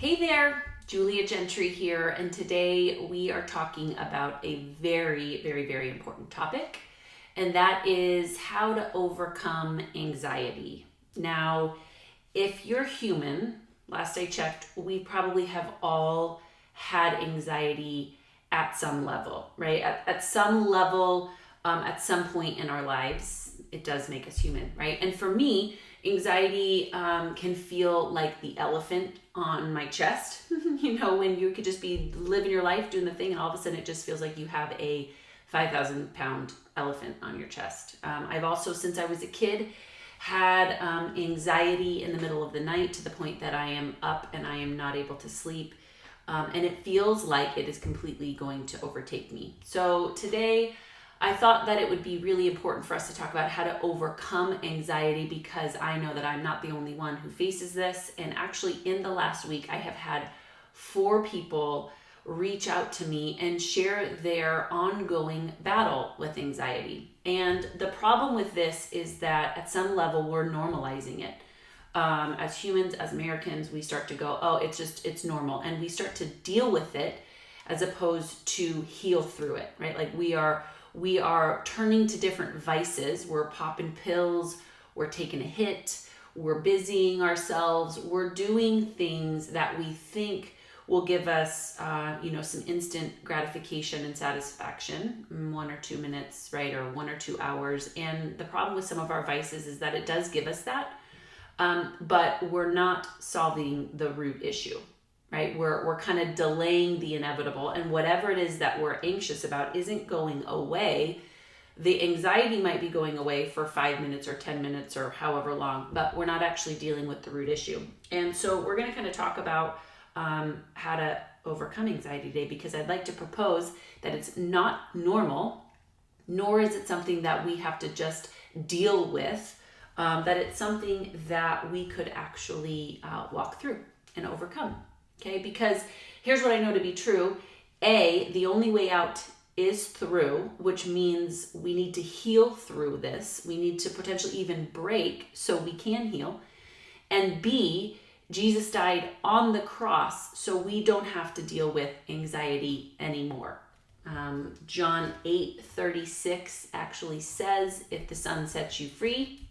Hey there, Julia Gentry here, and today we are talking about a very, very, very important topic, and that is how to overcome anxiety. Now, if you're human, last I checked, we probably have all had anxiety at some level, right? At some level, at some point in our lives, it does make us human, right? And for me, anxiety can feel like the elephant on my chest. When you could just be living your life, doing the thing, and all of a sudden it just feels like you have a 5,000 pound elephant on your chest. I've also, since I was a kid, had anxiety in the middle of the night to the point that I am up and I am not able to sleep. And it feels like it is completely going to overtake me. So today, I thought that it would be really important for us to talk about how to overcome anxiety, because I know that I'm not the only one who faces this. And actually, in the last week, I have had 4 people reach out to me and share their ongoing battle with anxiety. And the problem with this is that at some level, we're normalizing it. As humans, as Americans, we start to go, oh, it's normal. And we start to deal with it as opposed to heal through it, right? Like we are turning to different vices. We're popping pills, we're taking a hit, we're busying ourselves, we're doing things that we think will give us, some instant gratification and satisfaction, 1 or 2 minutes, right? Or 1 or 2 hours. And the problem with some of our vices is that it does give us that, but we're not solving the root issue. Right? We're kind of delaying the inevitable, and whatever it is that we're anxious about isn't going away. The anxiety might be going away for 5 minutes or 10 minutes or however long, but we're not actually dealing with the root issue. And so we're going to kind of talk about how to overcome anxiety today, because I'd like to propose that it's not normal, nor is it something that we have to just deal with, that it's something that we could actually walk through and overcome. Okay, because here's what I know to be true. The only way out is through, which means we need to heal through this. We need to potentially even break so we can heal. And B, Jesus died on the cross so we don't have to deal with anxiety anymore. John 8:36 actually says, if the Son sets you free,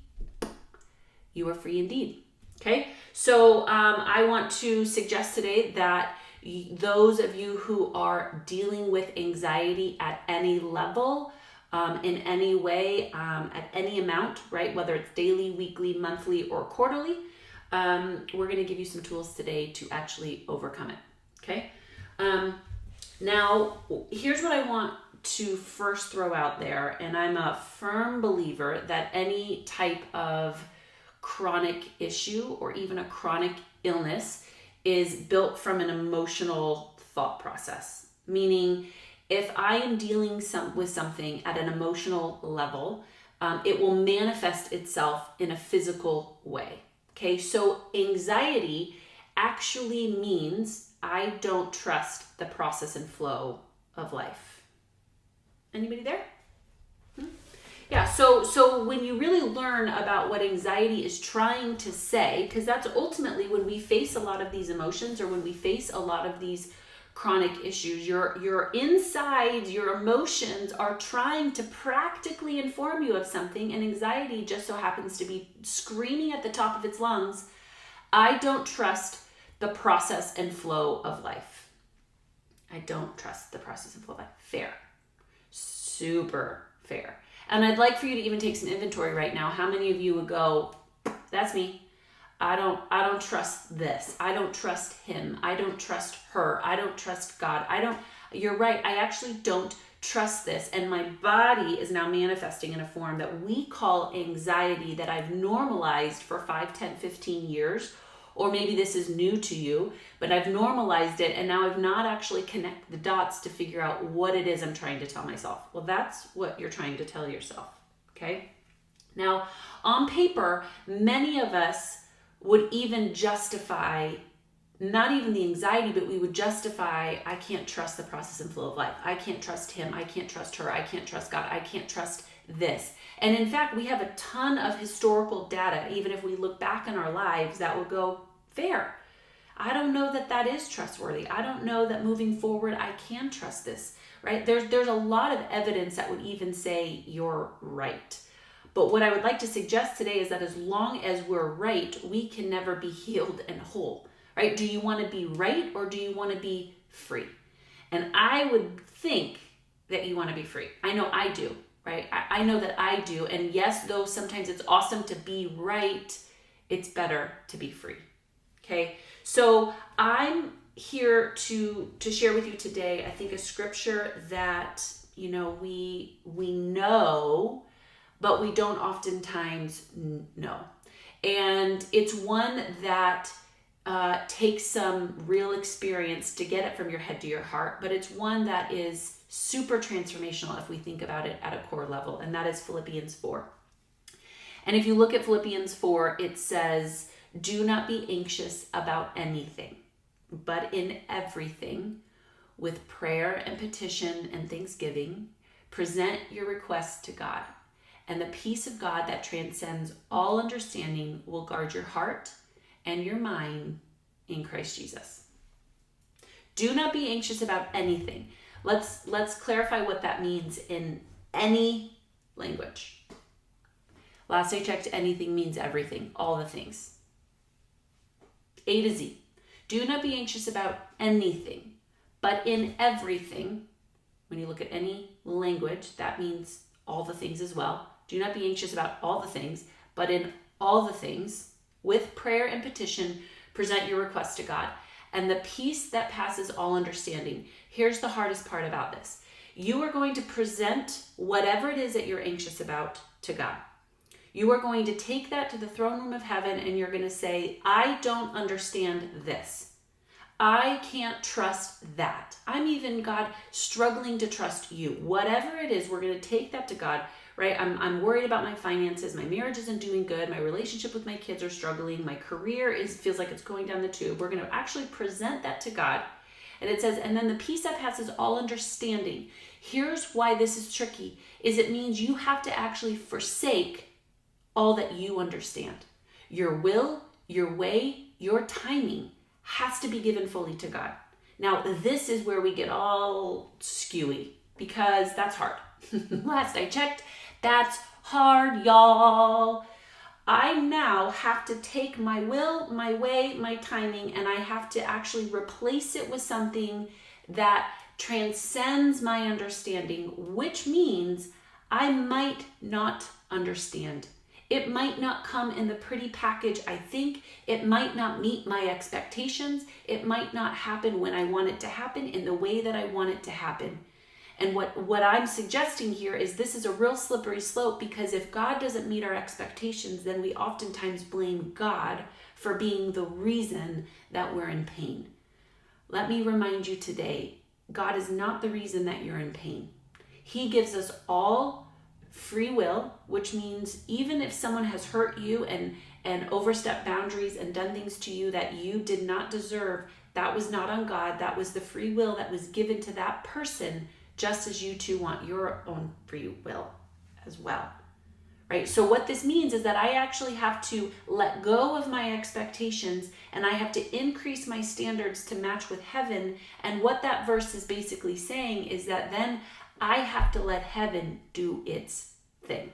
you are free indeed. Okay, so I want to suggest today that those of you who are dealing with anxiety at any level, in any way, at any amount, right, whether it's daily, weekly, monthly, or quarterly, we're going to give you some tools today to actually overcome it. Okay, now here's what I want to first throw out there, and I'm a firm believer that any type of chronic issue or even a chronic illness is built from an emotional thought process. Meaning, if I am dealing with something at an emotional level, it will manifest itself in a physical way. Okay, so anxiety actually means I don't trust the process and flow of life. Anybody there? Yeah, so when you really learn about what anxiety is trying to say, because that's ultimately when we face a lot of these emotions or when we face a lot of these chronic issues, your insides, your emotions are trying to practically inform you of something, and anxiety just so happens to be screaming at the top of its lungs, I don't trust the process and flow of life. I don't trust the process and flow of life. Fair. Super fair. And I'd like for you to even take some inventory right now. How many of you would go, that's me. I don't trust this. I don't trust him. I don't trust her. I don't trust God. You're right. I actually don't trust this. And my body is now manifesting in a form that we call anxiety that I've normalized for 5, 10, 15 years. Or maybe this is new to you, but I've normalized it, and now I've not actually connected the dots to figure out what it is I'm trying to tell myself. Well, that's what you're trying to tell yourself, okay? Now, on paper, many of us would even justify, not even the anxiety, but we would justify, I can't trust the process and flow of life. I can't trust him. I can't trust her. I can't trust God. I can't trust this. And in fact, we have a ton of historical data, even if we look back in our lives, that would go, fair. I don't know that that is trustworthy. I don't know that moving forward I can trust this, right? There's a lot of evidence that would even say you're right. But what I would like to suggest today is that as long as we're right, we can never be healed and whole, right? Do you want to be right or do you want to be free? And I would think that you want to be free. I know I do, right? I know that I do. And yes, though sometimes it's awesome to be right, it's better to be free. Okay? So I'm here to share with you today, I think, a scripture that, we know, but we don't oftentimes know. And it's one that takes some real experience to get it from your head to your heart, but it's one that is super transformational if we think about it at a core level, and that is Philippians 4. And if you look at Philippians 4, it says, "Do not be anxious about anything, but in everything, with prayer and petition and thanksgiving, present your requests to God. And the peace of God that transcends all understanding will guard your heart and your mind in Christ Jesus." Do not be anxious about anything. Let's clarify what that means in any language. Last I checked, anything means everything, all the things. A to Z. Do not be anxious about anything, but in everything, when you look at any language, that means all the things as well. Do not be anxious about all the things, but in all the things, with prayer and petition, present your requests to God. And the peace that passes all understanding. Here's the hardest part about this. You are going to present whatever it is that you're anxious about to God. You are going to take that to the throne room of heaven and you're going to say, I don't understand this. I can't trust that. I'm even, God, struggling to trust you. Whatever it is, we're going to take that to God, right? I'm worried about my finances. My marriage isn't doing good. My relationship with my kids are struggling. My career feels like it's going down the tube. We're going to actually present that to God. And it says, and then the peace that passes all understanding. Here's why this is tricky, is it means you have to actually forsake all that you understand. Your will, your way, your timing has to be given fully to God. Now, this is where we get all skewy because that's hard. Last I checked, that's hard, y'all. I now have to take my will, my way, my timing, and I have to actually replace it with something that transcends my understanding, which means I might not understand. It might not come in the pretty package I think. It might not meet my expectations. It might not happen when I want it to happen in the way that I want it to happen. And what I'm suggesting here is this is a real slippery slope, because if God doesn't meet our expectations, then we oftentimes blame God for being the reason that we're in pain. Let me remind you today, God is not the reason that you're in pain. He gives us all free will, which means even if someone has hurt you and overstepped boundaries and done things to you that you did not deserve, that was not on God. That was the free will that was given to that person, just as you too want your own free will as well, right? So what this means is that I actually have to let go of my expectations and I have to increase my standards to match with heaven. And what that verse is basically saying is that then I have to let heaven do its thing.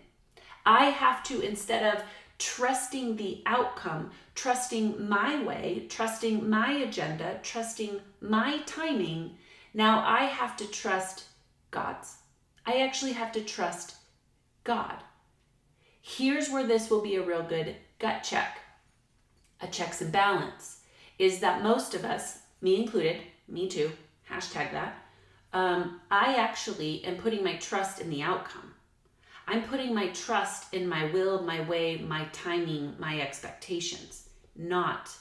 I have to, instead of trusting the outcome, trusting my way, trusting my agenda, trusting my timing, now I have to trust God's. I actually have to trust God. Here's where this will be a real good gut check, a checks and balance, is that most of us, me included, me too, hashtag that, I actually am putting my trust in the outcome. I'm putting my trust in my will, my way, my timing, my expectations, not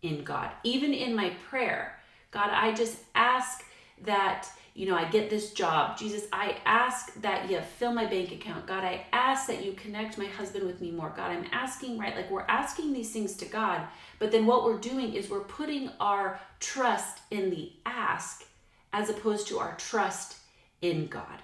in God. Even in my prayer, God, I just ask that, I get this job. Jesus, I ask that you fill my bank account. God, I ask that you connect my husband with me more. God, I'm asking, right? Like we're asking these things to God, but then what we're doing is we're putting our trust in the ask as opposed to our trust in God.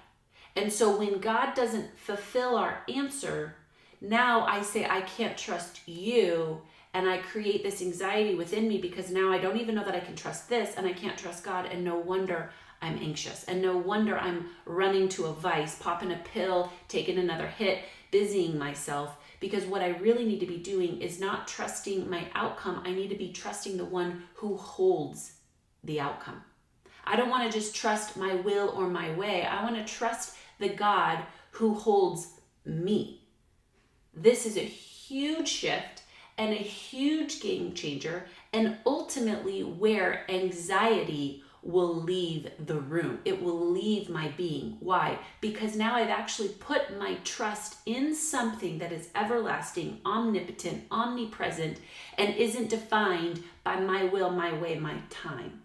And so when God doesn't fulfill our answer, now I say, I can't trust you, and I create this anxiety within me because now I don't even know that I can trust this, and I can't trust God, and no wonder I'm anxious, and no wonder I'm running to a vice, popping a pill, taking another hit, busying myself, because what I really need to be doing is not trusting my outcome. I need to be trusting the one who holds the outcome. I don't want to just trust my will or my way. I want to trust the God who holds me. This is a huge shift and a huge game changer, and ultimately where anxiety will leave the room. It will leave my being. Why? Because now I've actually put my trust in something that is everlasting, omnipotent, omnipresent, and isn't defined by my will, my way, my time.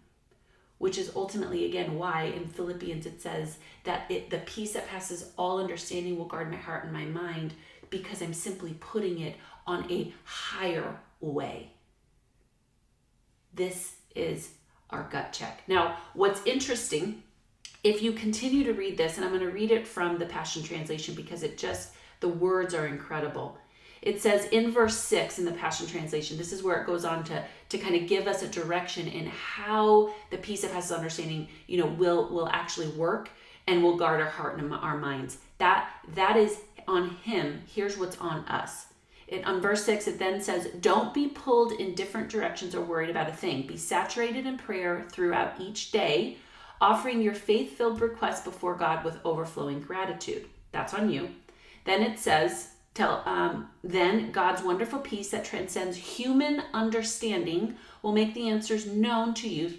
Which is ultimately, again, why in Philippians it says that the peace that passes all understanding will guard my heart and my mind, because I'm simply putting it on a higher way. This is our gut check. Now, what's interesting, if you continue to read this, and I'm going to read it from the Passion Translation because the words are incredible. It says in verse 6 in the Passion Translation, this is where it goes on to kind of give us a direction in how the peace that passes understanding, will actually work and will guard our heart and our minds. That is on him. Here's what's on us. On verse 6, it then says, don't be pulled in different directions or worried about a thing. Be saturated in prayer throughout each day, offering your faith-filled requests before God with overflowing gratitude. That's on you. Then it says, then God's wonderful peace that transcends human understanding will make the answers known to you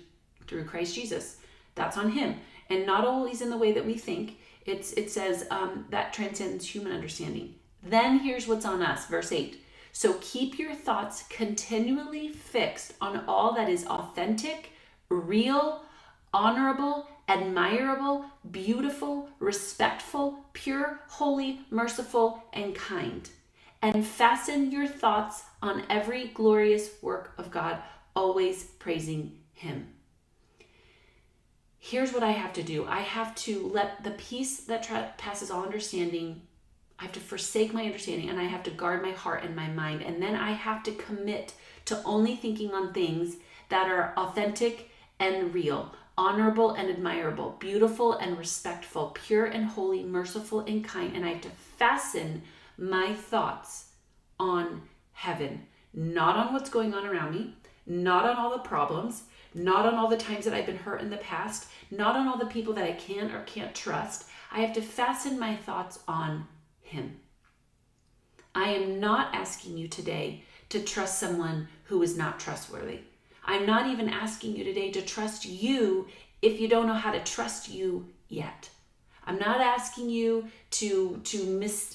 through Christ Jesus. That's on him. And not always in the way that we think. It says that transcends human understanding. Then here's what's on us, verse 8. So keep your thoughts continually fixed on all that is authentic, real, honorable, admirable, beautiful, respectful, pure, holy, merciful, and kind. And fasten your thoughts on every glorious work of God, always praising him. Here's what I have to do. I have to let the peace that passes all understanding, I have to forsake my understanding, and I have to guard my heart and my mind. And then I have to commit to only thinking on things that are authentic and real, honorable and admirable, beautiful and respectful, pure and holy, merciful and kind. And I have to fasten my thoughts on heaven, not on what's going on around me, not on all the problems, not on all the times that I've been hurt in the past, not on all the people that I can or can't trust. I have to fasten my thoughts on him. I am not asking you today to trust someone who is not trustworthy. I'm not even asking you today to trust you if you don't know how to trust you yet. I'm not asking you to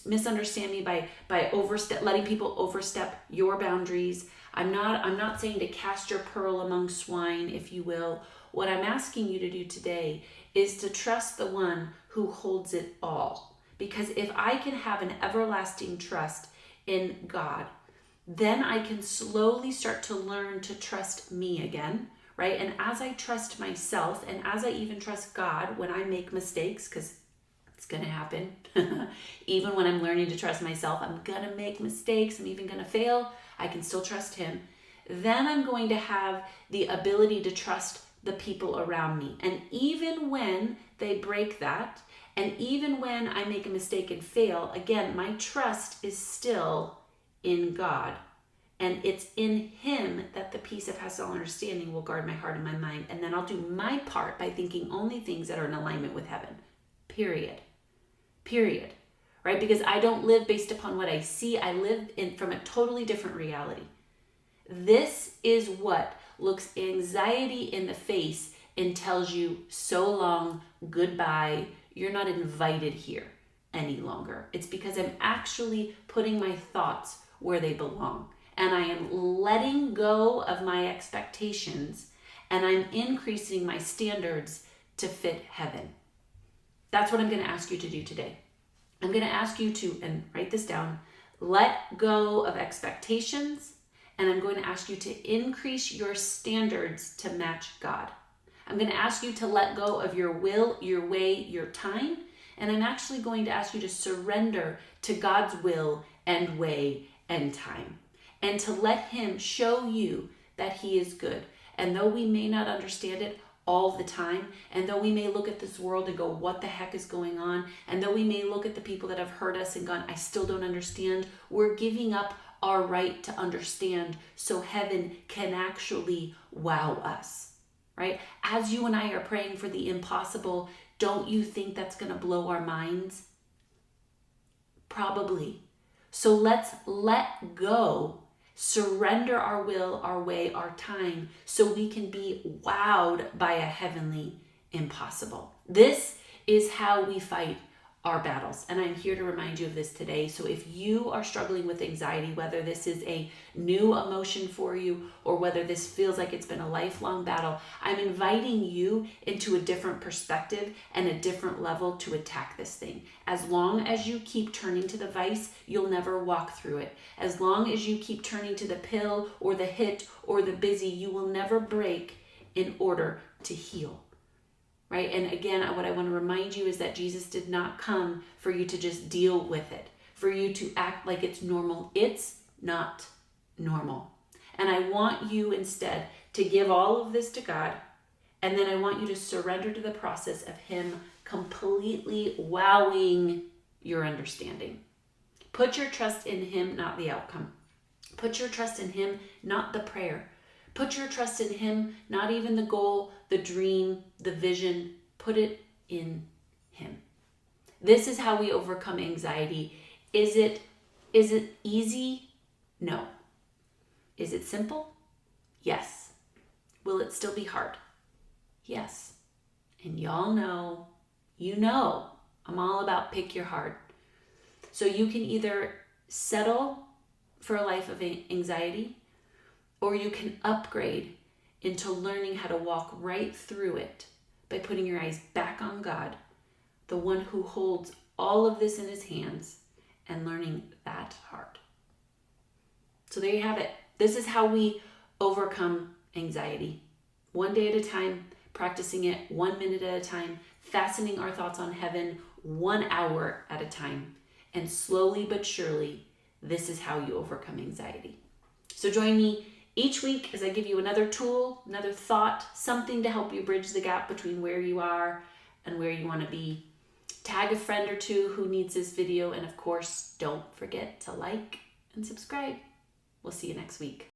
misunderstand me by letting people overstep your boundaries. I'm not saying to cast your pearl among swine, if you will. What I'm asking you to do today is to trust the one who holds it all. Because if I can have an everlasting trust in God, then I can slowly start to learn to trust me again, right? And as I trust myself, and as I even trust God when I make mistakes, because it's going to happen. Even when I'm learning to trust myself, I'm going to make mistakes. I'm even going to fail. I can still trust him. Then I'm going to have the ability to trust the people around me. And even when they break that, and even when I make a mistake and fail, again, my trust is still in God. And it's in him that the peace that passes all understanding will guard my heart and my mind. And then I'll do my part by thinking only things that are in alignment with heaven. Period. Right? Because I don't live based upon what I see. I live from a totally different reality. This is what looks anxiety in the face and tells you, so long, goodbye, you're not invited here any longer. It's because I'm actually putting my thoughts where they belong. And I am letting go of my expectations, and I'm increasing my standards to fit heaven. That's what I'm going to ask you to do today. I'm going to ask you to, and write this down, let go of expectations, and I'm going to ask you to increase your standards to match God. I'm going to ask you to let go of your will, your way, your time, and I'm actually going to ask you to surrender to God's will and way and time. and to let him show you that he is good. And though we may not understand it all the time, and though we may look at this world and go, what the heck is going on? And though we may look at the people that have hurt us and gone, I still don't understand, we're giving up our right to understand so heaven can actually wow us, right? As you and I are praying for the impossible, don't you think that's going to blow our minds? Probably. So let's let go, surrender our will, our way, our time, so we can be wowed by a heavenly impossible. This is how we fight our battles. And I'm here to remind you of this today. So if you are struggling with anxiety, whether this is a new emotion for you or whether this feels like it's been a lifelong battle, I'm inviting you into a different perspective and a different level to attack this thing. As long as you keep turning to the vice, you'll never walk through it. As long as you keep turning to the pill or the hit or the busy, you will never break in order to heal. Right? And again, what I want to remind you is that Jesus did not come for you to just deal with it, for you to act like it's normal. It's not normal. And I want you instead to give all of this to God. And then I want you to surrender to the process of him completely wowing your understanding. Put your trust in him, not the outcome. Put your trust in him, not the prayer. Put your trust in him, not even the goal, the dream, the vision. Put it in him. This is how we overcome anxiety. Is it easy? No. Is it simple? Yes. Will it still be hard? Yes. And y'all know, I'm all about pick your heart. So you can either settle for a life of anxiety, or you can upgrade into learning how to walk right through it by putting your eyes back on God, the one who holds all of this in his hands, and learning that heart. So there you have it. This is how we overcome anxiety. One day at a time, practicing it 1 minute at a time, fastening our thoughts on heaven 1 hour at a time. And slowly but surely, this is how you overcome anxiety. So join me each week as I give you another tool, another thought, something to help you bridge the gap between where you are and where you want to be. Tag a friend or two who needs this video. And of course, don't forget to like and subscribe. We'll see you next week.